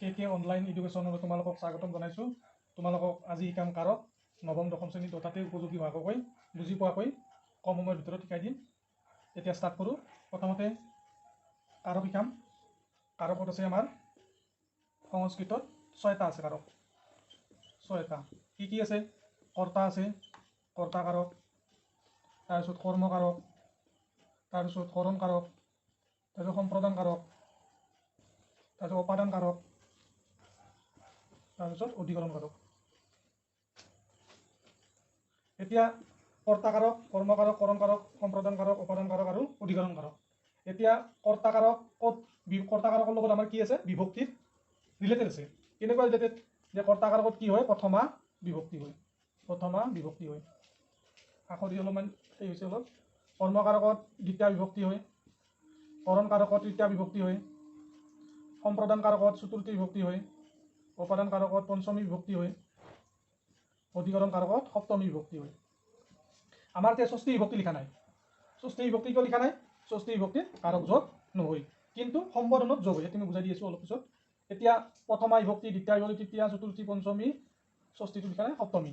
KK online এডুকেশ্যনলৈ তোমালোকক স্বাগতম জনাইছোঁ। তোমালোকক আজি শিকাম কাৰক নৱম দশম শ্ৰেণী তথাতে উপযোগী হোৱাকৈ বুজি পোৱাকৈ কম সময়ৰ ভিতৰত শিকাই দিম। এতিয়া ষ্টাৰ্ট কৰোঁ। প্ৰথমতে কাৰক শিকাম। কাৰকত আছে আমাৰ সংস্কৃতত 6টা আছে কাৰক, 6টা। কি আছে? কৰ্তা আছে, কৰ্তা কাৰক, তাৰপিছত কৰ্ম কাৰক, তাৰপিছত কৰণ কাৰক, তাৰপিছত সম্প্ৰদান কাৰক, তাৰপিছত উপাদান কাৰক, তাৰপিছত অধিকৰণ কাৰক। এতিয়া কৰ্তা কাৰক, কৰ্ম কাৰক, কৰণ কাৰক, সম্প্ৰদান কাৰক, উপাদান কাৰক আৰু অধিকৰণ কাৰক। এতিয়া কৰ্তা কাৰকত কৰ্তা কাৰকৰ লগত আমাৰ কি আছে? বিভক্তিৰ ৰিলেটেড আছে। কেনেকুৱা ৰিলেটেড? যে কৰ্তা কাৰকত কি হয়? প্ৰথমা বিভক্তি হয়, প্ৰথমা বিভক্তি হয়। আখৰি অলপমান এই হৈছে অলপ। কৰ্ম কাৰকত দ্বিতীয় বিভক্তি হয়, কৰণ কাৰকত তৃতীয় বিভক্তি হয়, সম্প্ৰদান কাৰকত চতুৰ্থী বিভক্তি হয়, উপাদান কাৰকত পঞ্চমী বিভক্তি হয়, অধিকৰণ কাৰকত সপ্তমী বিভক্তি হয়। আমাৰ এতিয়া ষষ্ঠী বিভক্তি লিখা নাই। ষষ্ঠী বিভক্তি কিয় লিখা নাই? ষষ্ঠী বিভক্তিত কাৰক যোগ নহয়, কিন্তু সম্বোধনত যোগ হয়। তুমি বুজাই দি আছোঁ অলপ পিছত। এতিয়া প্ৰথমা বিভক্তি, দ্বিতীয় বিভক্তি, তৃতীয়, চতুৰ্থী, পঞ্চমী, ষষ্ঠীটো লিখা নাই, সপ্তমী।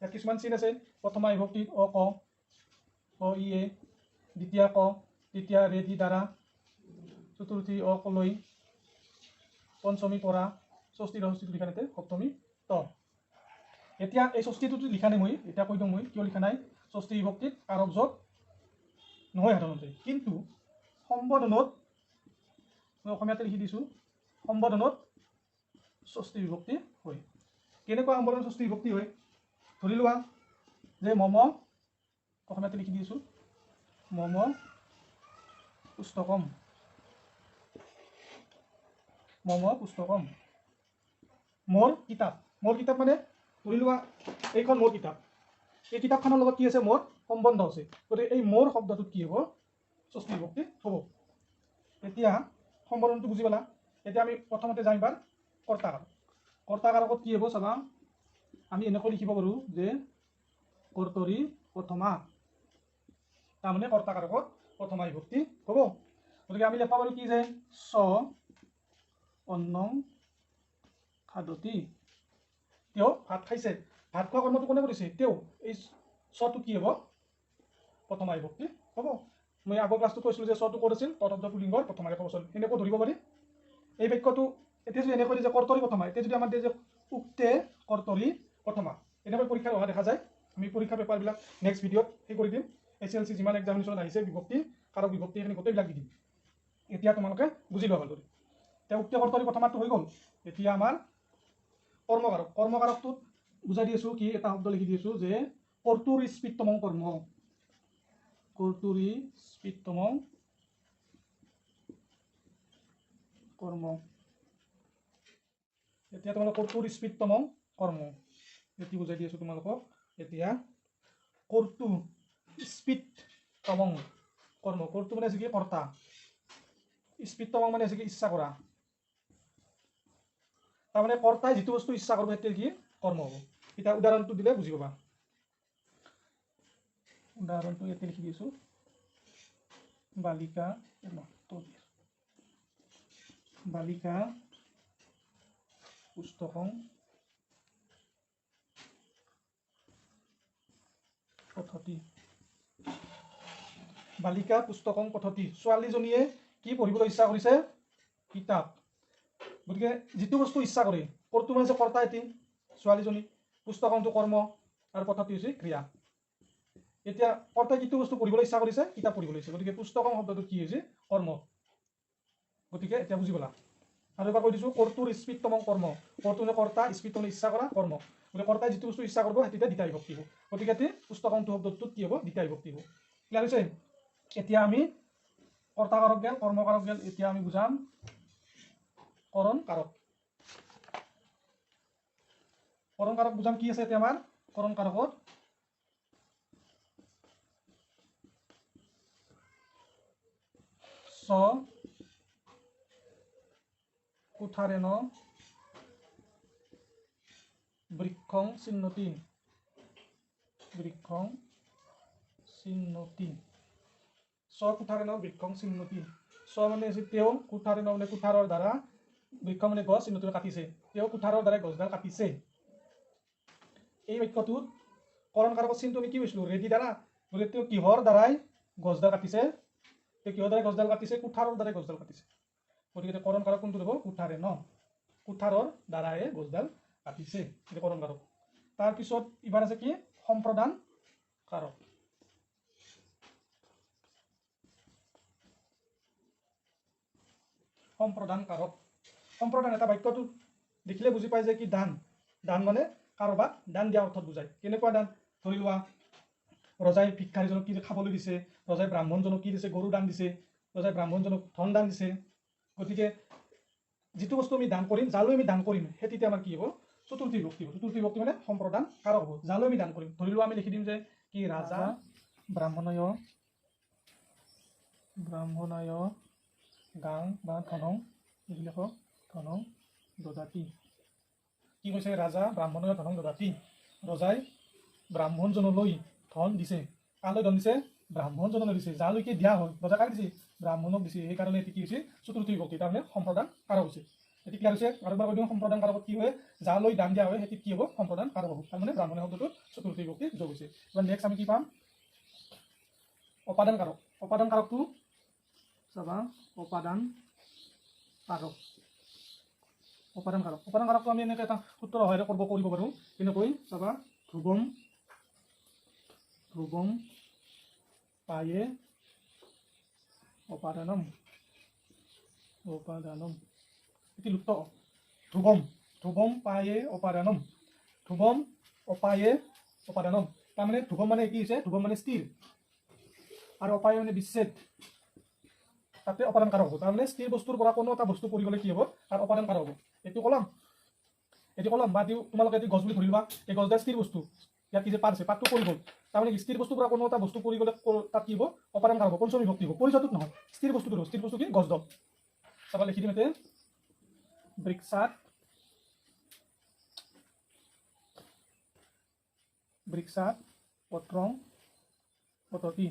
ইয়াত কিছুমান চিন আছে। প্ৰথমা বিভক্তিত অ ক, অ ই এ, দ্বিতীয় ক, তৃতীয় ৰে দি দ্বাৰা, চতুৰ্থী অ কলৈ, পঞ্চমী পৰা, ষষ্ঠী ষষ্ঠীটো লিখা নাই, সপ্তমী ত। এতিয়া এই ষষ্ঠীটোতো লিখা নাই মই, এতিয়া কৈ দিওঁ মই কিয় লিখা নাই। ষষ্ঠী বিভক্তিত কাৰক যোগ নহয় সাধাৰণতে, কিন্তু সম্বোধনত মই অসমীয়াতে লিখি দিছোঁ, সম্বোধনত ষষ্ঠী বিভক্তি হয়। কেনেকুৱা সম্বোধনত ষষ্ঠী বিভক্তি হয়? ধৰি লোৱা যে মম, অসমীয়াতে লিখি দিছোঁ, মম পুস্তকম, মম পুস্তকম, মোৰ কিতাপ। মোৰ কিতাপ মানে ধৰি লোৱা এইখন মোৰ কিতাপ, এই কিতাপখনৰ লগত কি আছে? মোৰ সম্বন্ধ আছে। গতিকে এই মোৰ শব্দটোত কি হ'ব? ষষ্ঠী বিভক্তি হ'ব। এতিয়া সম্বোধনটো বুজি পালা। এতিয়া আমি প্ৰথমতে যাম এবাৰ কৰ্তা কাৰক। কৰ্তা কাৰকত কি হ'ব চাবা। আমি এনেকৈ লিখিব পাৰোঁ যে কৰ্তৰি প্ৰথমা, তাৰমানে কৰ্তা কাৰকত প্ৰথমা বিভক্তি হ'ব। গতিকে আমি লিখিব পাৰোঁ কি যে চ অন্নং খাদতি, তেওঁ ভাত খাইছে। ভাত খোৱা কৰ্মটো কোনে কৰিছে? তেওঁ। এই চটো কি হ'ব? প্ৰথমা বিভক্তি হ'ব। মই আগৰ ক্লাছটো কৈছিলোঁ যে চটো ক'ত আছিল? তৎশব্দ পুলিংগৰ প্ৰথমা ৰেফা বচন। এনেকৈ ধৰিব পাৰি এই বাক্যটো। এতিয়া যদি এনেকৈ যে কৰ্তৰি প্ৰথমা, এতিয়া যদি আমাৰ যে উক্তে কৰ্তৰি প্ৰথমা, এনেকৈ পৰীক্ষাত অহা দেখা যায়। আমি পৰীক্ষা পেপাৰবিলাক নেক্সট ভিডিঅ'ত সেই কৰি দিম। SLC যিমান এক্সামিনেশ্যন আহিছে বিভক্তি, কাৰক বিভক্তি, এইখিনি গোটেইবিলাক দি দিম। এতিয়া তোমালোকে বুজি লোৱা ভালদৰে। এতিয়া উক্তে কৰ্তৰি প্ৰথমাটো হৈ গ'ল। এতিয়া আমাৰ কৰ্মকাৰক। কৰ্মকাৰকটোত বুজাই দি আছোঁ কি, এটা শব্দ লিখি দি আছোঁ যে কৰ্তুৰ স্পৃত্তমং কৰ্ম, কৰ্তুৰি স্পৃত্তমং কৰ্ম। এতিয়া তোমালোক কৰ্তুৰ স্পৃত্তমং কৰ্ম এটি বুজাই দি আছোঁ তোমালোকক। এতিয়া কৰ্তু স্পৃত্তমং কৰ্ম, কৰ্তু মানে আছে কি? কৰ্তা। স্পৃত্তমং মানে আছে কি? ইচ্ছা কৰা। তাৰমানে কৰ্তাই যিটো বস্তু ইচ্ছা কৰিব সেইটো কি? কৰ্ম হ'ব। এতিয়া উদাহৰণটো দিলে বুজি পাবা। উদাহৰণটো ইয়াতে লিখি দিছোঁ, বালিকা বালিকা পুস্তকং পঠতি। বালিকা পুস্তকং পঠতি, ছোৱালীজনীয়ে কি পঢ়িবলৈ ইচ্ছা কৰিছে? কিতাপ। গতিকে যিটো বস্তু ইচ্ছা কৰে, কৰ্তু মানে কৰ্তা এটি, ছোৱালীজনী, পুস্তকংটো কৰ্ম আৰু পঠতি হৈছে ক্ৰিয়া। এতিয়া কৰ্তাই যিটো বস্তু পঢ়িবলৈ ইচ্ছা কৰিছে? কিতাপ পঢ়িবলৈ ইচ্ছা। গতিকে পুস্তকং শব্দটো কি হৈছে? কৰ্ম। গতিকে এতিয়া বুজি পালা। আৰু এবাৰ কৈ দিছোঁ, কৰ্তুৰ স্পৃত্তমং কৰ্ম। কৰ্তু মানে কৰ্তা, স্পৃত্ত মানে ইচ্ছা কৰা, কৰ্ম। গতিকে কৰ্তাই যিটো বস্তু ইচ্ছা কৰিব তেতিয়া দ্বিতীয়া বিভক্তি হ'ব। গতিকে পুস্তকংটো শব্দটোত কি হ'ব? দ্বিতীয়া বিভক্তি হ'ব। ক্লিয়াৰ হৈছে? এতিয়া আমি কৰ্তা কাৰক গেল, কৰ্ম কাৰক গেল। এতিয়া আমি বুজাম কৰণ কাৰক। কৰণ কাৰক বুজাম। কি আছে এতিয়া আমাৰ কৰণ কাৰকত? চ কুঠাৰেণ বৃক্ষং চিহ্নতি, বৃক্ষং চিহ্নতি। চ কুঠাৰেণ বৃক্ষং চিহ্নতি। চ মানে হৈছে তেওঁ, কুঠাৰেণ মানে কুঠাৰৰ দ্বাৰা বৃক্ষ মানে গছ, চিহ্নটোৱে কাটিছে, তেওঁ কুঠাৰৰ দ্বাৰাই গছডাল কাটিছে। এই বাক্যটোত কৰণ কাৰকৰ চিনটো আমি কি কৈছিলোঁ? ৰেডি দ্বাৰা। গতিকে তেওঁ কিহৰ দ্বাৰাই গছডাল কাটিছে? তেওঁ কিহৰ দ্বাৰাই গছডাল কাটিছে? কুঠাৰৰ দ্বাৰাই গছডাল কাটিছে। গতিকে কৰণ কাৰক কোনটো হ'ব? কুঠাৰে ন, কুঠাৰৰ দ্বাৰাই গছডাল কাটিছে, এইটো কৰণ কাৰক। তাৰপিছত এইবাৰ আছে কি? সম্প্ৰদান কাৰক। সম্প্ৰদান কাৰক। সম্প্ৰদান এটা বাক্যটো দেখিলে বুজি পায় যে কি দান। দান মানে কাৰোবাক দান দিয়া অৰ্থত বুজায়। কেনেকুৱা দান? ধৰি লোৱা ৰজাই ভিক্ষাৰীজনক কি খাবলৈ দিছে, ৰজাই ব্ৰাহ্মণজনক কি দিছে? গৰু দান দিছে, ৰজাই ব্ৰাহ্মণজনক ধন দান দিছে। গতিকে যিটো বস্তু আমি দান কৰিম, যালৈ আমি দান কৰিম, সেই তেতিয়া আমাৰ কি হ'ব? চতুৰ্থী বিভক্তি হ'ব। চতুৰ্থী বিভক্তি মানে সম্প্ৰদান কাৰক হ'ব, যালৈ আমি দান কৰিম। ধৰি লোৱা আমি লিখি দিম যে কি ৰাজা ব্ৰাহ্মণয় গাং বা ধনং, এইবিলাক ধনং দদাতি। কি কৈছে? ৰাজা ব্ৰাহ্মণয় ধনং দদাতি। ৰজাই ব্ৰাহ্মণজনলৈ ধন দিছে। কালৈ ধন দিছে? ব্ৰাহ্মণজনলৈ দিছে। যালৈকে দিয়া হয়, ৰজা কাক দিছে? ব্ৰাহ্মণক দিছে। সেইকাৰণে এটি কি হৈছে? চতুৰ্থী বিভক্তি, তাৰমানে সম্প্ৰদান কাৰক হৈছে। এটি ক্লিয়াৰ হৈছে? আৰু এবাৰ কৈ দিওঁ, সম্প্ৰদান কাৰকত কি হয়? যালৈ দান দিয়া হয় সেইটো কি হ'ব? সম্প্ৰদান কাৰক হ'ব। তাৰমানে ব্ৰাহ্মণ শব্দটো চতুৰ্থী বিভক্তি যোগ হৈছে। এবাৰ নেক্সট আমি কি পাম? অপাদান কাৰক। অপাদান কাৰকটো চাবা, অপাদান কাৰক। অপাদান কাৰক। অপাদান কাৰকটো আমি এনেকৈ এটা সূত্ৰৰ সহায়েৰে কৰিব পাৰোঁ। কেনেকৈ? চাবা, ধ্ৰুৱম পায়ে অপাদানম। এটি লুপ্ত ধ্ৰুৱম পায়ে অপাদানম। ধ্ৰুৱম অপায়ে অপাদানম। তাৰমানে ধ্ৰুৱম মানে কি হৈছে? ধ্ৰুৱম মানে স্থিৰ, আৰু অপায় মানে বিচ্ছেদ। তাতে অপাদান কাৰক হ'ব। তাৰমানে স্থিৰ বস্তুৰ পৰা কোনো এটা বস্তু পৰি গ'লে কি হ'ব? তাৰ অপাদান কাৰক হ'ব। এইটো কলম বা তোমালোকে এটি গছ বুলি ধৰি লোৱা, এই গছডাল স্থিৰ বস্তু। ইয়াত কি যে পাত আছে, পাতটো পৰি গ'ল, তাৰমানে স্থিৰ বস্তুৰ পৰা কোনো এটা বস্তু পৰি গ'লে তাত কি হ'ব? অপাদান কাৰক হ'ব, পঞ্চমী বিভক্তি হ'ব। পৰিচয়টোত নহয়, স্থিৰ বস্তুটো হ'ব। স্থিৰ বস্তু কি? গছডাল। চাবা লিখি দিম এতিয়া, বৃক্ষাত পত্ৰং পততি।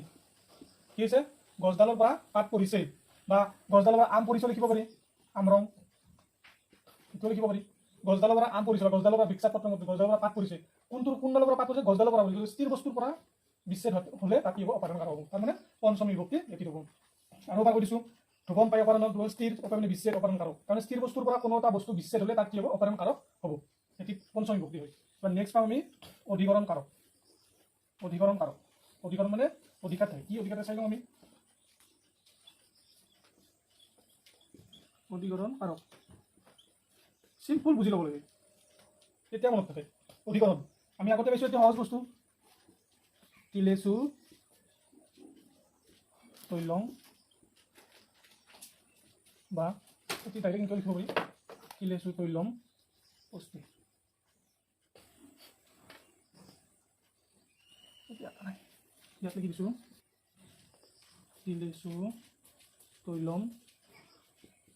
কি হৈছে? গছডালৰ পৰা পাত পৰিছে, বা গছডালৰ পৰা আম পৰিছে লিখিব পাৰি, আমৰং, এইটো লিখিব পাৰি। গছডালৰ পৰা আম পৰিছে, গছডালৰ পৰা বৃক্ষাত পত্ৰং, গছডালৰ পৰা পাত পৰিছে। কোনডালৰ পৰা পাত পৰিছে? গছডালৰ পৰা পৰিছে। স্থিৰ বস্তুৰ পৰা বিচ্ছেদ হ'লে তাত কি হ'ব? অপাদান কাৰক হ'ব। তাৰমানে পঞ্চমী বিভক্তি এটি হ'ব। আৰু এবাৰ কৈ দিছোঁ, ধ্ৰুৱম পাই অপাদান, স্থিৰ অপাদান বিচ্ছেদ অপাদান কাৰক। তাৰমানে স্থিৰ বস্তুৰ পৰা কোনো এটা বস্তু বিচ্ছেদ হ'লে তাত কি হ'ব? অপাদান কাৰক হ'ব। এটি পঞ্চমী বিভক্তি হয়। নেক্সট পাম আমি অধিকৰণ কাৰক। অধিকৰণ মানে অধিকাৰ থাকে। কি অধিকাৰ চাই লওঁ আমি। অধিকৰণ কাৰক চিম্পুল বুজি ল'ব লাগে, তেতিয়া মনত থাকে। অধিকৰণ আমি আগতে পাইছোঁ, এতিয়া সহজ বস্তু। তিলেচু তৈলং, বা অতি ডাইৰেক্ট এনেকৈ লিখিব পাৰি, তিলেচু তৈলম অস্তি। ইয়াত লিখি দিছোঁ, তিলেচু তৈলম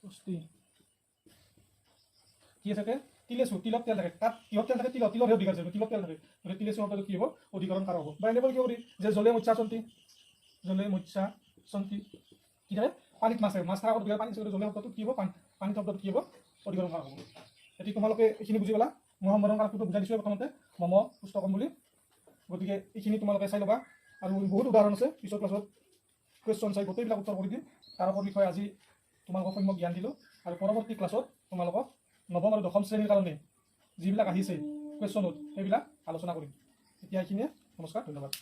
অস্তি। কি থাকে? তিলেচু, তিলত তেল থাকে। তাত কিহত তেল থাকে? তিলতহে অধিকাৰ আছে, তিলত তেল থাকে। গতিকে তিলেচু শব্দটো কি হ'ব? অধিকৰণ কাৰক হ'ব। বা এনেকৈ লিখিব পাৰি যে জলে মৎস্যা চন্তি। কি থাকে? পানীত মাছ থাকে, মাছ থকাৰ আগত পানী জলে শব্দটো কি হ'ব? পানী শব্দটো কি হ'ব? অধিকৰণ কাৰক হ'ব। এতিয়া তোমালোকে এইখিনি বুজি পালা। মই সম্বোধন কাৰকটো বুজাই দিছোঁ প্ৰথমতে, মম পুস্তকম বুলি। গতিকে এইখিনি তোমালোকে চাই ল'বা, আৰু বহুত উদাহৰণ আছে। পিছৰ ক্লাছত কুৱেশ্যন চাই গোটেইবিলাক উত্তৰ কৰি দিম। তাৰ ওপৰত বিষয়ে আজি তোমালোকক সম্যক জ্ঞান দিলোঁ, আৰু পৰৱৰ্তী ক্লাছত তোমালোকক নৱম আৰু দশম শ্ৰেণীৰ কাৰণে যিবিলাক আহিছে কুৱেশ্যনত সেইবিলাক আলোচনা কৰিম। এতিয়া এইখিনিয়ে। নমস্কাৰ, ধন্যবাদ।